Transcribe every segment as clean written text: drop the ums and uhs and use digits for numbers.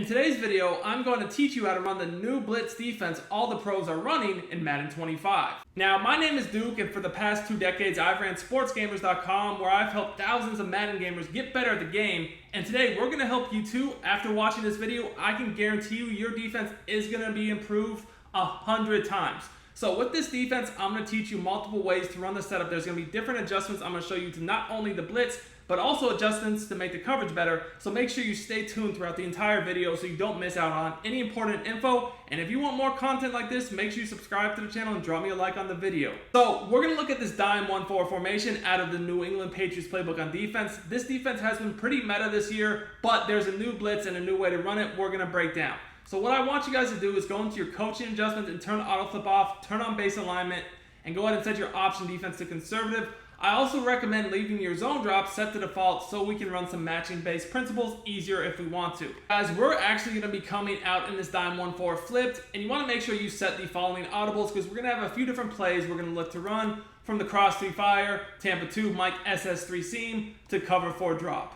today's video, I'm going to teach you how to run the new Blitz defense all the pros are running in Madden 25. Now, my name is Duke, and for the past 2 decades, I've ran SportsGamers.com, where I've helped thousands of Madden gamers get better at the game. And today, we're going to help you too. After watching this video, I can guarantee you your defense is going to be improved 100 times. So with this defense, I'm going to teach you multiple ways to run the setup. There's going to be different adjustments I'm going to show you to not only the blitz, but also adjustments to make the coverage better. So make sure you stay tuned throughout the entire video so you don't miss out on any important info. And if you want more content like this, make sure you subscribe to the channel and drop me a like on the video. So we're going to look at this dime 1-4 formation out of the New England Patriots playbook on defense. This defense has been pretty meta this year, but there's a new blitz and a new way to run it we're going to break down. So what I want you guys to do is go into your coaching adjustments and turn auto flip off, turn on base alignment, and go ahead and set your option defense to conservative. I also recommend leaving your zone drop set to default so we can run some matching based principles easier if we want to. Guys, we're actually going to be coming out in this dime 1-4 flipped, and you want to make sure you set the following audibles because we're going to have a few different plays we're going to look to run, from the cross 3 fire, Tampa 2 Mike SS3 seam, to cover 4 drop.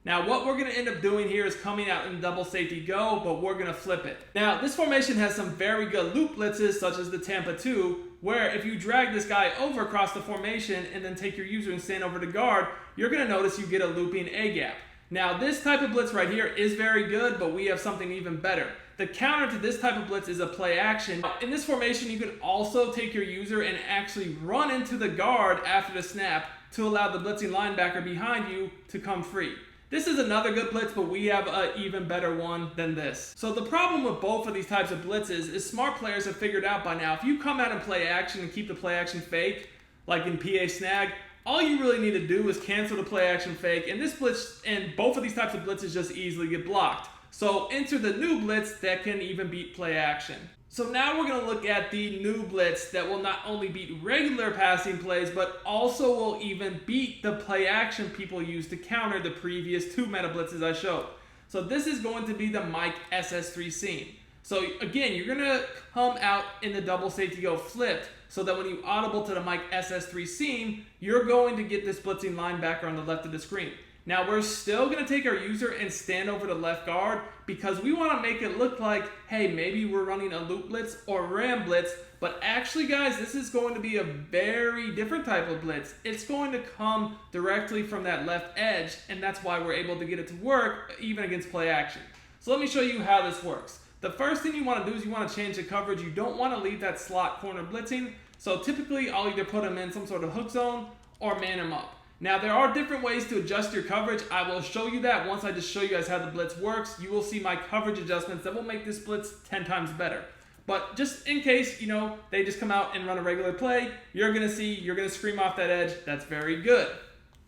Now, what we're going to end up doing here is coming out in double safety go, but we're going to flip it. Now, this formation has some very good loop blitzes, such as the Tampa 2, where if you drag this guy over across the formation and then take your user and stand over to guard, you're going to notice you get a looping A-gap. Now, this type of blitz right here is very good, but we have something even better. The counter to this type of blitz is a play action. In this formation, you can also take your user and actually run into the guard after the snap to allow the blitzing linebacker behind you to come free. This is another good blitz, but we have an even better one than this. So the problem with both of these types of blitzes is smart players have figured out by now, if you come out and play action and keep the play action fake, like in PA snag, all you really need to do is cancel the play action fake, and this blitz and both of these types of blitzes just easily get blocked. So enter the new blitz that can even beat play action. So now we're going to look at the new blitz that will not only beat regular passing plays, but also will even beat the play action people use to counter the previous 2 meta blitzes I showed. So this is going to be the Mike SS3 seam. So again, you're going to come out in the double safety go flipped, so that when you audible to the Mike SS3 seam, you're going to get this blitzing linebacker on the left of the screen. Now, we're still going to take our user and stand over the left guard because we want to make it look like, hey, maybe we're running a loop blitz or ram blitz, but actually, guys, this is going to be a very different type of blitz. It's going to come directly from that left edge, and that's why we're able to get it to work even against play action. So let me show you how this works. The first thing you want to do is you want to change the coverage. You don't want to leave that slot corner blitzing, so typically I'll either put them in some sort of hook zone or man them up. Now, there are different ways to adjust your coverage. I will show you that once I just show you guys how the blitz works. You will see my coverage adjustments that will make this blitz 10 times better. But just in case, they just come out and run a regular play, you're going to scream off that edge. That's very good.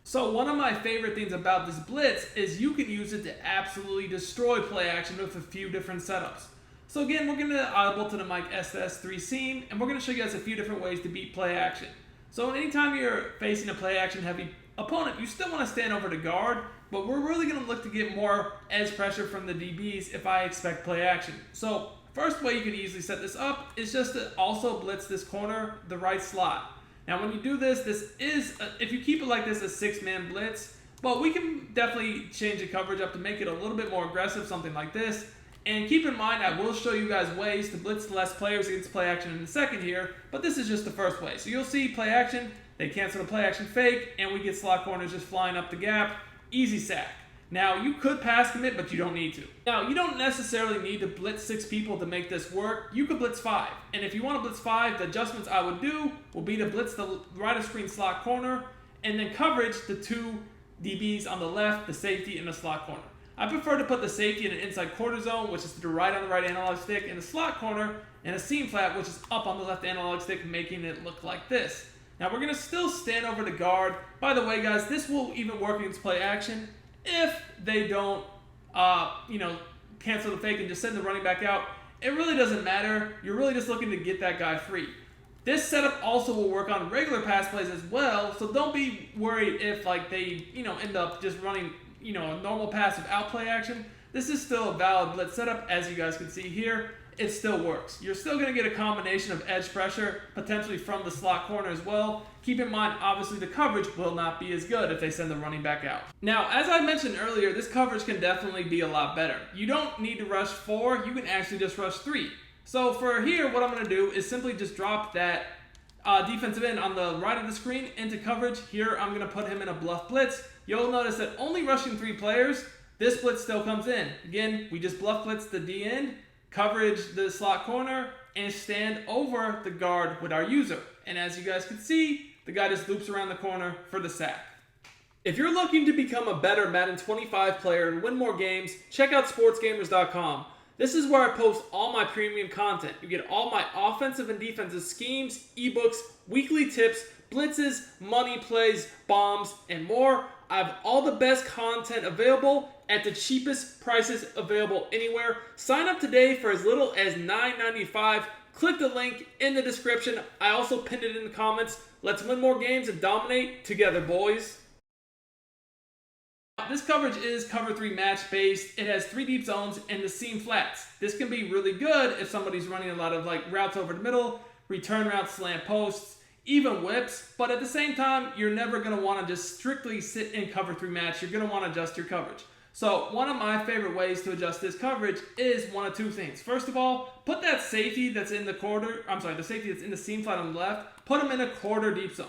So one of my favorite things about this blitz is you can use it to absolutely destroy play action with a few different setups. So again, we're going to audible to the Mike SS3 seam, and we're going to show you guys a few different ways to beat play action. So anytime you're facing a play action heavy opponent, you still want to stand over to guard, but we're really going to look to get more edge pressure from the DBs if I expect play action. So first way you can easily set this up is just to also blitz this corner, the right slot. Now when you do this, if you keep it like this, a 6-man blitz, but we can definitely change the coverage up to make it a little bit more aggressive, something like this. And keep in mind, I will show you guys ways to blitz less players against play action in a second here, but this is just the first way. So you'll see play action, they cancel the play action fake, and we get slot corners just flying up the gap. Easy sack. Now, you could pass commit, but you don't need to. Now, you don't necessarily need to blitz 6 people to make this work. You could blitz 5. And if you want to blitz 5, the adjustments I would do will be to blitz the right of screen slot corner, and then coverage the 2 DBs on the left, the safety, and the slot corner. I prefer to put the safety in an inside quarter zone, which is to the right on the right analog stick, and the slot corner in a seam flat, which is up on the left analog stick, making it look like this. Now, we're going to still stand over the guard. By the way, guys, this will even work against play action if they don't, cancel the fake and just send the running back out. It really doesn't matter. You're really just looking to get that guy free. This setup also will work on regular pass plays as well, so don't be worried if they end up just running a normal pass without play action. This is still a valid blitz setup, as you guys can see here. it still works. You're still going to get a combination of edge pressure, potentially from the slot corner as well. Keep in mind, obviously, the coverage will not be as good if they send the running back out. Now, as I mentioned earlier, this coverage can definitely be a lot better. You don't need to rush 4, you can actually just rush 3. So for here, what I'm going to do is simply just drop that defensive end on the right of the screen into coverage. Here, I'm going to put him in a bluff blitz. You'll notice that only rushing 3 players, this blitz still comes in. Again, we just bluff blitz the D end, coverage the slot corner, and stand over the guard with our user. And as you guys can see, the guy just loops around the corner for the sack. If you're looking to become a better Madden 25 player and win more games, check out sportsgamers.com. This is where I post all my premium content. You get all my offensive and defensive schemes, ebooks, weekly tips, blitzes, money plays, bombs, and more. I have all the best content available at the cheapest prices available anywhere. Sign up today for as little as $9.95. Click the link in the description. I also pinned it in the comments. Let's win more games and dominate together, boys. This coverage is cover 3 match based. It has 3 deep zones and the seam flats. This can be really good if somebody's running a lot of routes over the middle, return routes, slant posts, even whips, but at the same time, you're never going to want to just strictly sit in cover 3 match. You're going to want to adjust your coverage. So one of my favorite ways to adjust this coverage is one of 2 things. First of all, put that safety that's in the the safety that's in the seam flat on the left, put them in a quarter deep zone.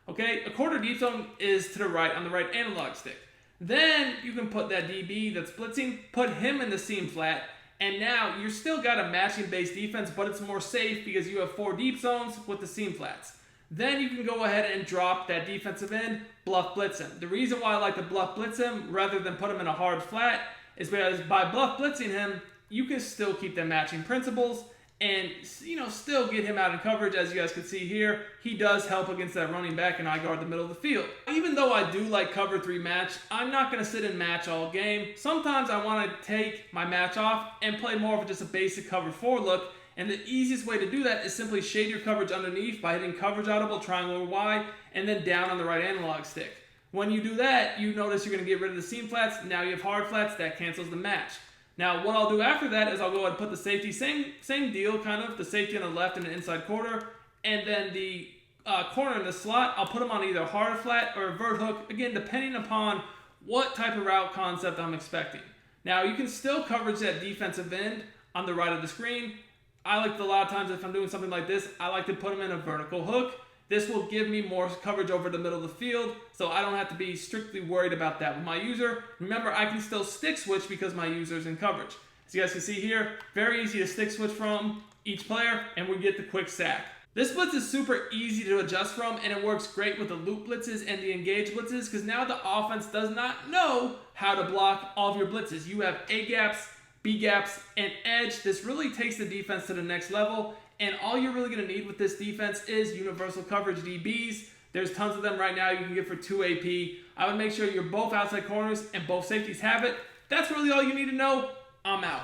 Okay, a quarter deep zone is to the right on the right analog stick. Then you can put that DB that's blitzing, put him in the seam flat, and now you're still got a matching base defense, but it's more safe because you have 4 deep zones with the seam flats. Then you can go ahead and drop that defensive end, bluff blitz him. The reason why I like to bluff blitz him rather than put him in a hard flat is because by bluff blitzing him, you can still keep the matching principles and still get him out in coverage. As you guys can see here, he does help against that running back, and I guard the middle of the field. Even though I do like cover 3 match, I'm not going to sit in match all game. Sometimes I want to take my match off and play more of just a basic cover 4 look. And the easiest way to do that is simply shade your coverage underneath by hitting coverage audible, triangle or Y, and then down on the right analog stick. When you do that, you notice you're going to get rid of the seam flats. Now you have hard flats. That cancels the match. Now what I'll do after that is I'll go ahead and put the safety, same deal kind of, the safety on the left and the inside quarter, and then the corner in the slot, I'll put them on either hard flat or a vert hook, again depending upon what type of route concept I'm expecting. Now you can still coverage that defensive end on the right of the screen. I like to, a lot of times if I'm doing something like this, I like to put them in a vertical hook. This will give me more coverage over the middle of the field, so I don't have to be strictly worried about that with my user. Remember, I can still stick switch because my user's in coverage. As you guys can see here, very easy to stick switch from each player, and we get the quick sack. This blitz is super easy to adjust from, and it works great with the loop blitzes and the engage blitzes because now the offense does not know how to block all of your blitzes. You have A gaps, B gaps, and edge. This really takes the defense to the next level. And all you're really going to need with this defense is universal coverage DBs. There's tons of them right now you can get for 2 AP. I would make sure you're both outside corners and both safeties have it. That's really all you need to know. I'm out.